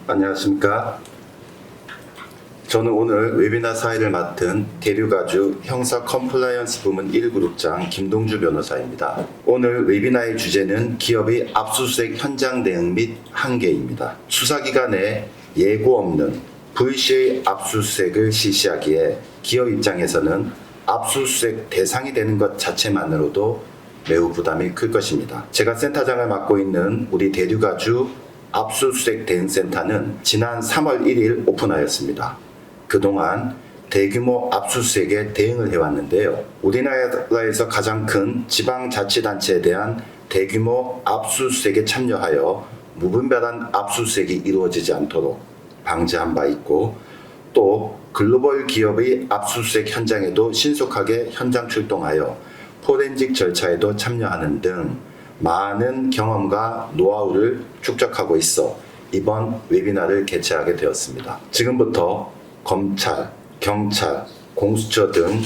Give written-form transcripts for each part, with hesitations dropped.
안녕하십니까. 저는 오늘 웨비나 사회를 맡은 대륙아주 형사 컴플라이언스 부문 1그룹장 김동주 변호사입니다. 오늘 웨비나의 주제는 기업의 압수수색 현장 대응 및 한계입니다. 수사기관에 예고 없는 불시의 압수수색을 실시하기에 기업 입장에서는 압수수색 대상이 되는 것 자체만으로도 매우 부담이 클 것입니다. 제가 센터장을 맡고 있는 우리 대륙아주 압수수색 대응센터는 지난 3월 1일 오픈하였습니다. 그동안 대규모 압수수색에 대응을 해왔는데요. 우리나라에서 가장 큰 지방자치단체에 대한 대규모 압수수색에 참여하여 무분별한 압수수색이 이루어지지 않도록 방지한 바 있고, 또 글로벌 기업의 압수수색 현장에도 신속하게 현장 출동하여 포렌식 절차에도 참여하는 등 많은 경험과 노하우를 축적하고 있어 이번 웨비나를 개최하게 되었습니다. 지금부터 검찰, 경찰, 공수처 등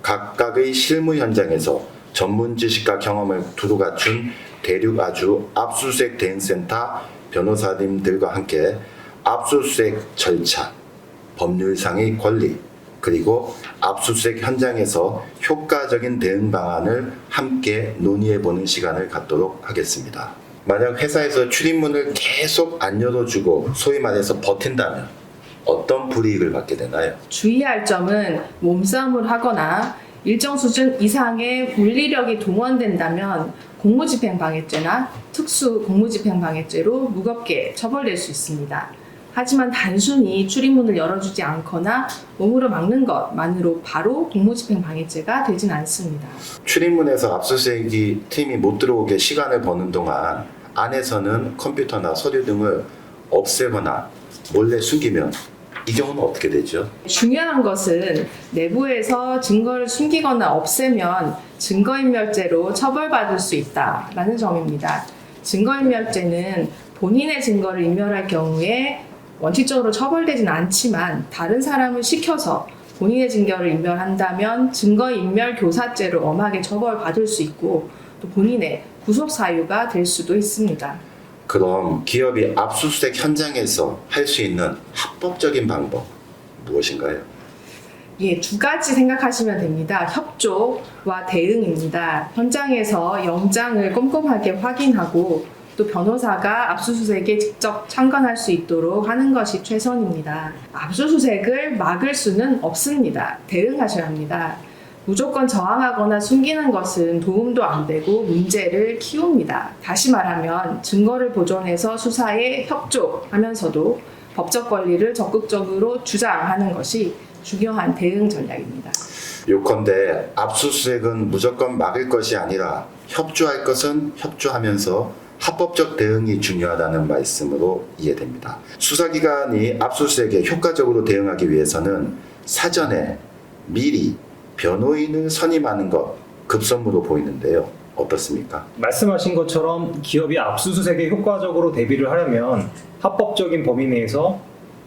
각각의 실무 현장에서 전문 지식과 경험을 두루 갖춘 대륙아주 압수수색 대응센터 변호사님들과 함께 압수수색 절차, 법률상의 권리, 그리고 압수수색 현장에서 효과적인 대응 방안을 함께 논의해보는 시간을 갖도록 하겠습니다. 만약 회사에서 출입문을 계속 안 열어주고 소위 말해서 버틴다면 어떤 불이익을 받게 되나요? 주의할 점은 몸싸움을 하거나 일정 수준 이상의 물리력이 동원된다면 공무집행방해죄나 특수 공무집행방해죄로 무겁게 처벌될 수 있습니다. 하지만 단순히 출입문을 열어주지 않거나 몸으로 막는 것만으로 바로 공무집행방해죄가 되진 않습니다. 출입문에서 압수수색이 팀이 못 들어오게 시간을 버는 동안 안에서는 컴퓨터나 서류 등을 없애거나 몰래 숨기면 이 경우는 어떻게 되죠? 중요한 것은 내부에서 증거를 숨기거나 없애면 증거인멸죄로 처벌받을 수 있다라는 점입니다. 증거인멸죄는 본인의 증거를 인멸할 경우에 원칙적으로 처벌되진 않지만 다른 사람을 시켜서 본인의 증거를 인멸한다면 증거인멸 교사죄로 엄하게 처벌받을 수 있고 또 본인의 구속 사유가 될 수도 있습니다. 그럼 기업이 압수수색 현장에서 할 수 있는 합법적인 방법 무엇인가요? 예, 두 가지 생각하시면 됩니다. 협조와 대응입니다. 현장에서 영장을 꼼꼼하게 확인하고 또 변호사가 압수수색에 직접 참관할 수 있도록 하는 것이 최선입니다. 압수수색을 막을 수는 없습니다. 대응하셔야 합니다. 무조건 저항하거나 숨기는 것은 도움도 안 되고 문제를 키웁니다. 다시 말하면 증거를 보존해서 수사에 협조하면서도 법적 권리를 적극적으로 주장하는 것이 중요한 대응 전략입니다. 요컨대 압수수색은 무조건 막을 것이 아니라 협조할 것은 협조하면서 합법적 대응이 중요하다는 말씀으로 이해됩니다. 수사기관이 압수수색에 효과적으로 대응하기 위해서는 사전에 미리 변호인을 선임하는 것 급선무로 보이는데요. 어떻습니까? 말씀하신 것처럼 기업이 압수수색에 효과적으로 대비를 하려면 합법적인 범위 내에서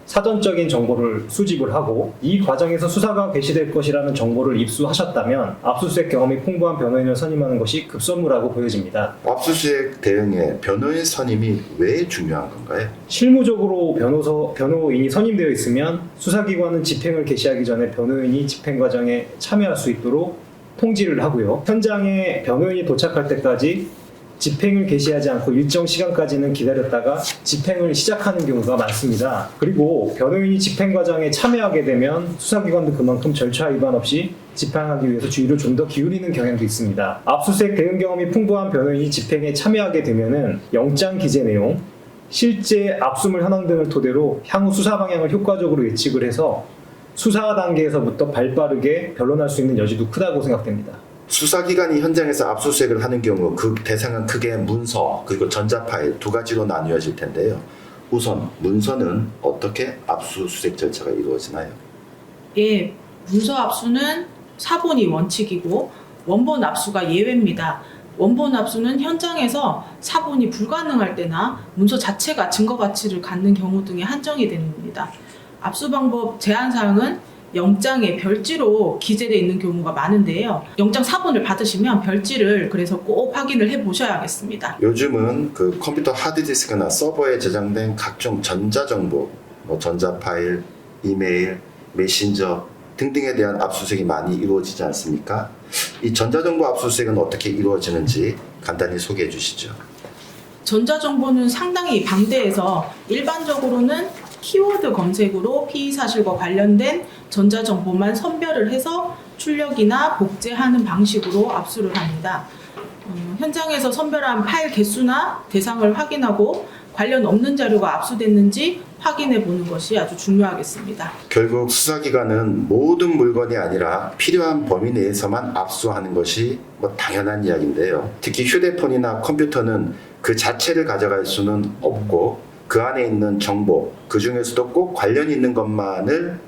사전적인 정보를 수집을 하고 이 과정에서 수사가 개시될 것이라는 정보를 입수하셨다면 압수수색 경험이 풍부한 변호인을 선임하는 것이 급선무라고 보여집니다. 압수수색 대응에 변호인 선임이 왜 중요한 건가요? 실무적으로 변호인이 선임되어 있으면 수사기관은 집행을 개시하기 전에 변호인이 집행 과정에 참여할 수 있도록 통지를 하고요. 현장에 변호인이 도착할 때까지 집행을 개시하지 않고 일정 시간까지는 기다렸다가 집행을 시작하는 경우가 많습니다. 그리고 변호인이 집행 과정에 참여하게 되면 수사기관도 그만큼 절차 위반 없이 집행하기 위해서 주의를 좀 더 기울이는 경향도 있습니다. 압수수색 대응 경험이 풍부한 변호인이 집행에 참여하게 되면은 영장 기재 내용, 실제 압수물 현황 등을 토대로 향후 수사 방향을 효과적으로 예측을 해서 수사 단계에서부터 발빠르게 변론할 수 있는 여지도 크다고 생각됩니다. 수사기관이 현장에서 압수수색을 하는 경우 그 대상은 크게 문서 그리고 전자파일 두 가지로 나뉘어질 텐데요. 우선 문서는 어떻게 압수수색 절차가 이루어지나요? 예, 문서 압수는 사본이 원칙이고 원본 압수가 예외입니다. 원본 압수는 현장에서 사본이 불가능할 때나 문서 자체가 증거 가치를 갖는 경우 등에 한정이 됩니다. 압수 방법 제한 사항은 영장에 별지로 기재되어 있는 경우가 많은데요. 영장 사본을 받으시면 별지를 그래서 꼭 확인을 해 보셔야겠습니다. 요즘은 그 컴퓨터 하드디스크나 서버에 저장된 각종 전자정보, 뭐 전자파일, 이메일, 메신저 등등에 대한 압수수색이 많이 이루어지지 않습니까? 이 전자정보 압수수색은 어떻게 이루어지는지 간단히 소개해 주시죠. 전자정보는 상당히 방대해서 일반적으로는 키워드 검색으로 피의 사실과 관련된 전자정보만 선별을 해서 출력이나 복제하는 방식으로 압수를 합니다. 현장에서 선별한 파일 개수나 대상을 확인하고 관련 없는 자료가 압수됐는지 확인해 보는 것이 아주 중요하겠습니다. 결국 수사기관은 모든 물건이 아니라 필요한 범위 내에서만 압수하는 것이 뭐 당연한 이야기인데요. 특히 휴대폰이나 컴퓨터는 그 자체를 가져갈 수는 없고 그 안에 있는 정보, 그 중에서도 꼭 관련이 있는 것만을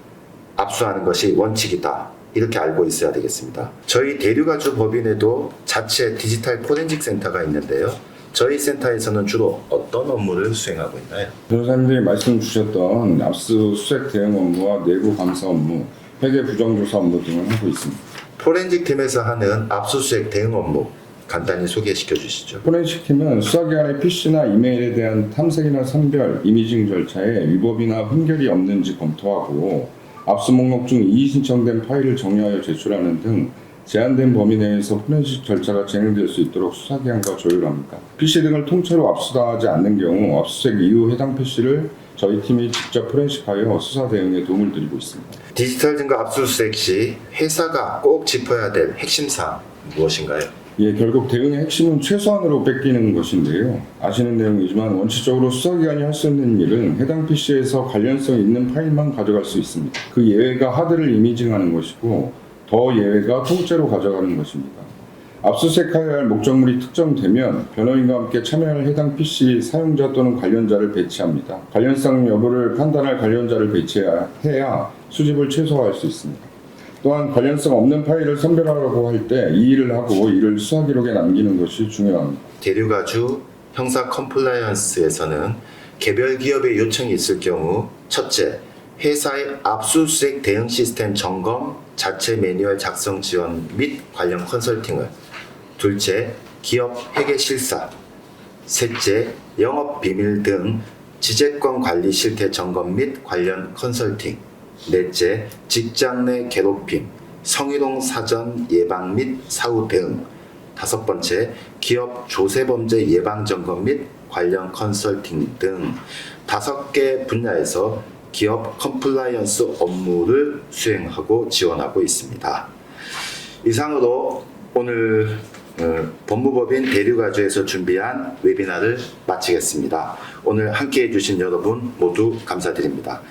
압수하는 것이 원칙이다. 이렇게 알고 있어야 되겠습니다. 저희 대류가주 법인에도 자체 디지털 포렌식 센터가 있는데요. 저희 센터에서는 주로 어떤 업무를 수행하고 있나요? 변호사님들이 말씀 주셨던 압수수색 대응 업무와 내부 감사 업무, 회계 부정조사 업무 등을 하고 있습니다. 포렌식 팀에서 하는 압수수색 대응 업무 간단히 소개시켜 주시죠. 포렌식 팀은 수사기관의 PC나 이메일에 대한 탐색이나 선별, 이미징 절차에 위법이나 흠결이 없는지 검토하고 압수 목록 중 이의 신청된 파일을 정리하여 제출하는 등 제한된 범위 내에서 포렌식 절차가 진행될 수 있도록 수사기관과 조율합니다. PC 등을 통째로 압수당하지 않는 경우 압수수색 이후 해당 PC를 저희 팀이 직접 포렌식하여 수사 대응에 도움을 드리고 있습니다. 디지털 증거 압수수색 시 회사가 꼭 짚어야 될 핵심사항 무엇인가요? 예, 결국 대응의 핵심은 최소한으로 뺏기는 것인데요. 아시는 내용이지만 원칙적으로 수사기관이 할 수 있는 일은 해당 PC에서 관련성 있는 파일만 가져갈 수 있습니다. 그 예외가 하드를 이미징하는 것이고 더 예외가 통째로 가져가는 것입니다. 압수수색해야 할 목적물이 특정되면 변호인과 함께 참여할 해당 PC 사용자 또는 관련자를 배치합니다. 관련성 여부를 판단할 관련자를 배치해야 수집을 최소화할 수 있습니다. 또한 관련성 없는 파일을 선별하라고 할 때 이 일을 하고 이를 수사 기록에 남기는 것이 중요합니다. 대류가주 형사 컴플라이언스에서는 개별 기업의 요청이 있을 경우 첫째, 회사의 압수수색 대응 시스템 점검, 자체 매뉴얼 작성 지원 및 관련 컨설팅을 둘째, 기업 회계 실사 셋째, 영업 비밀 등 지재권 관리 실태 점검 및 관련 컨설팅 넷째, 직장 내 괴롭힘, 성희롱 사전 예방 및 사후 대응 다섯 번째, 기업 조세범죄 예방 점검 및 관련 컨설팅 등 5개 분야에서 기업 컴플라이언스 업무를 수행하고 지원하고 있습니다. 이상으로 오늘 법무법인 대류가주에서 준비한 웨비나를 마치겠습니다. 오늘 함께해 주신 여러분 모두 감사드립니다.